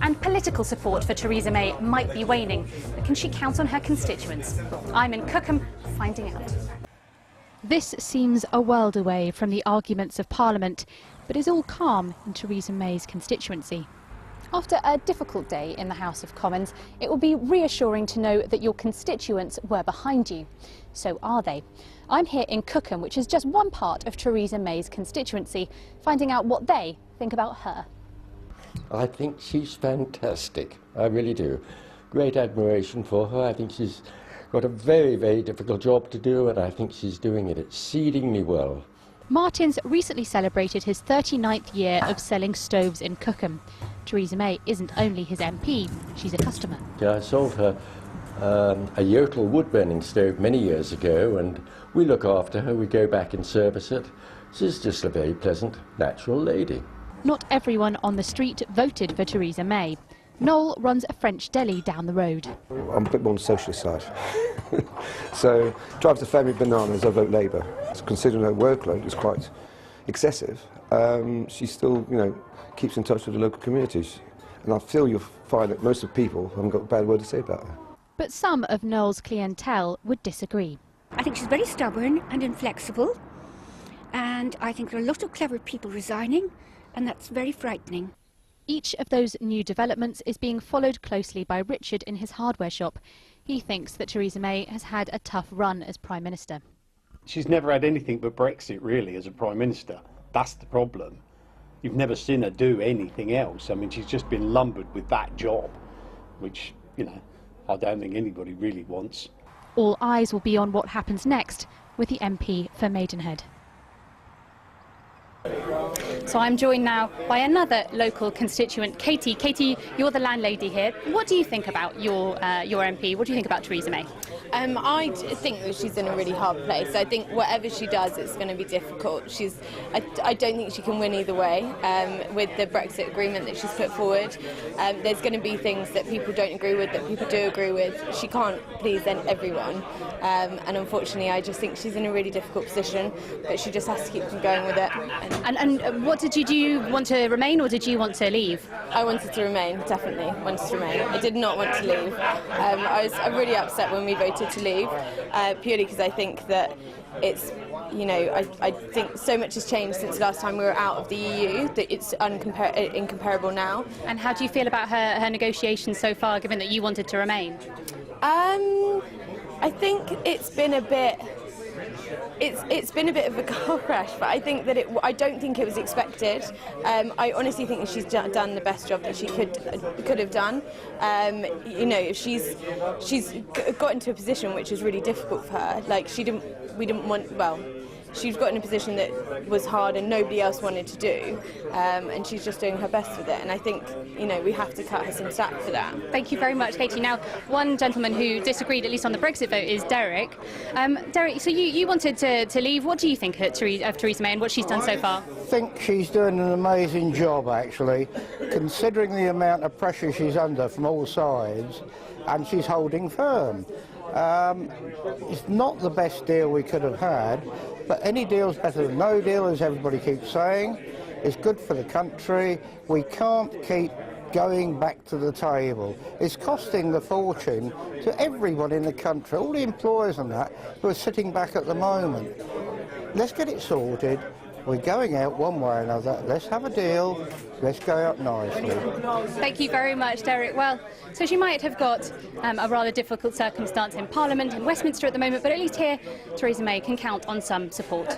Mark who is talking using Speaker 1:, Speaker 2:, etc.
Speaker 1: And political support for Theresa May might be waning, but can she count on her constituents? I'm in Cookham, finding out. This seems a world away from the arguments of Parliament, but is all calm in Theresa May's constituency. After a difficult day in the House of Commons, it will be reassuring to know that your constituents were behind you. So are they? I'm here in Cookham, which is just one part of Theresa May's constituency, finding out what they think about her.
Speaker 2: I think she's fantastic. I really do. Great admiration for her. I think she's got a very, very difficult job to do, and I think she's doing it exceedingly well.
Speaker 1: Martin's recently celebrated his 39th year of selling stoves in Cookham. Theresa May isn't only his MP, she's a customer.
Speaker 2: I sold her a Yotel wood-burning stove many years ago, and we look after her, we go back and service it. She's just a very pleasant, natural lady.
Speaker 1: Not everyone on the street voted for Theresa May. Noel runs a French deli down the road.
Speaker 3: I'm a bit more on the socialist side. So, drives the family bananas, I vote Labour. Considering her workload is quite excessive, she still, keeps in touch with the local communities. And I feel you'll find that most of the people haven't got a bad word to say about her.
Speaker 1: But some of Noel's clientele would disagree.
Speaker 4: I think she's very stubborn and inflexible, and I think there are a lot of clever people resigning, and that's very frightening.
Speaker 1: Each of those new developments is being followed closely by Richard in his hardware shop. He thinks that Theresa May has had a tough run as Prime Minister.
Speaker 5: She's never had anything but Brexit, really, as a Prime Minister. That's the problem. You've never seen her do anything else. I mean, she's just been lumbered with that job, which, I don't think anybody really wants.
Speaker 1: All eyes will be on what happens next with the MP for Maidenhead. So I'm joined now by another local constituent, Katie. Katie, you're the landlady here. What do you think about your MP? What do you think about Theresa May?
Speaker 6: I think that she's in a really hard place. I think whatever she does, it's going to be difficult. I don't think she can win either way with the Brexit agreement that she's put forward. There's going to be things that people don't agree with, that people do agree with. She can't please everyone. And unfortunately, I just think she's in a really difficult position, but she just has to keep going with it.
Speaker 1: And what did you want to remain, or did you want to leave?
Speaker 6: I wanted to remain, definitely wanted to remain. I did not want to leave. I'm really upset when we voted to leave, purely because I think that it's, I think so much has changed since the last time we were out of the EU that it's incomparable now.
Speaker 1: And how do you feel about her negotiations so far, given that you wanted to remain?
Speaker 6: I think it's been a bit. It's been a bit of a car crash, but I think that I don't think it was expected. I honestly think that she's done the best job that she could have done. She's got into a position which is really difficult for her. Like she's got in a position that was hard and nobody else wanted to do, and she's just doing her best with it. And I think, we have to cut her some slack for that.
Speaker 1: Thank you very much, Katie. Now, one gentleman who disagreed, at least on the Brexit vote, is Derek. Derek, so you wanted to leave. What do you think of Theresa May and what she's done so far?
Speaker 7: I think she's doing an amazing job, actually, considering the amount of pressure she's under from all sides, and she's holding firm. It's not the best deal we could have had, but any deal's better than no deal, as everybody keeps saying. It's good for the country. We can't keep going back to the table. It's costing the fortune to everyone in the country, all the employers and that, who are sitting back at the moment. Let's get it sorted. We're going out one way or another. Let's have a deal. Let's go out nicely.
Speaker 1: Thank you very much, Derek. Well, so she might have got a rather difficult circumstance in Parliament in Westminster at the moment, but at least here, Theresa May can count on some support.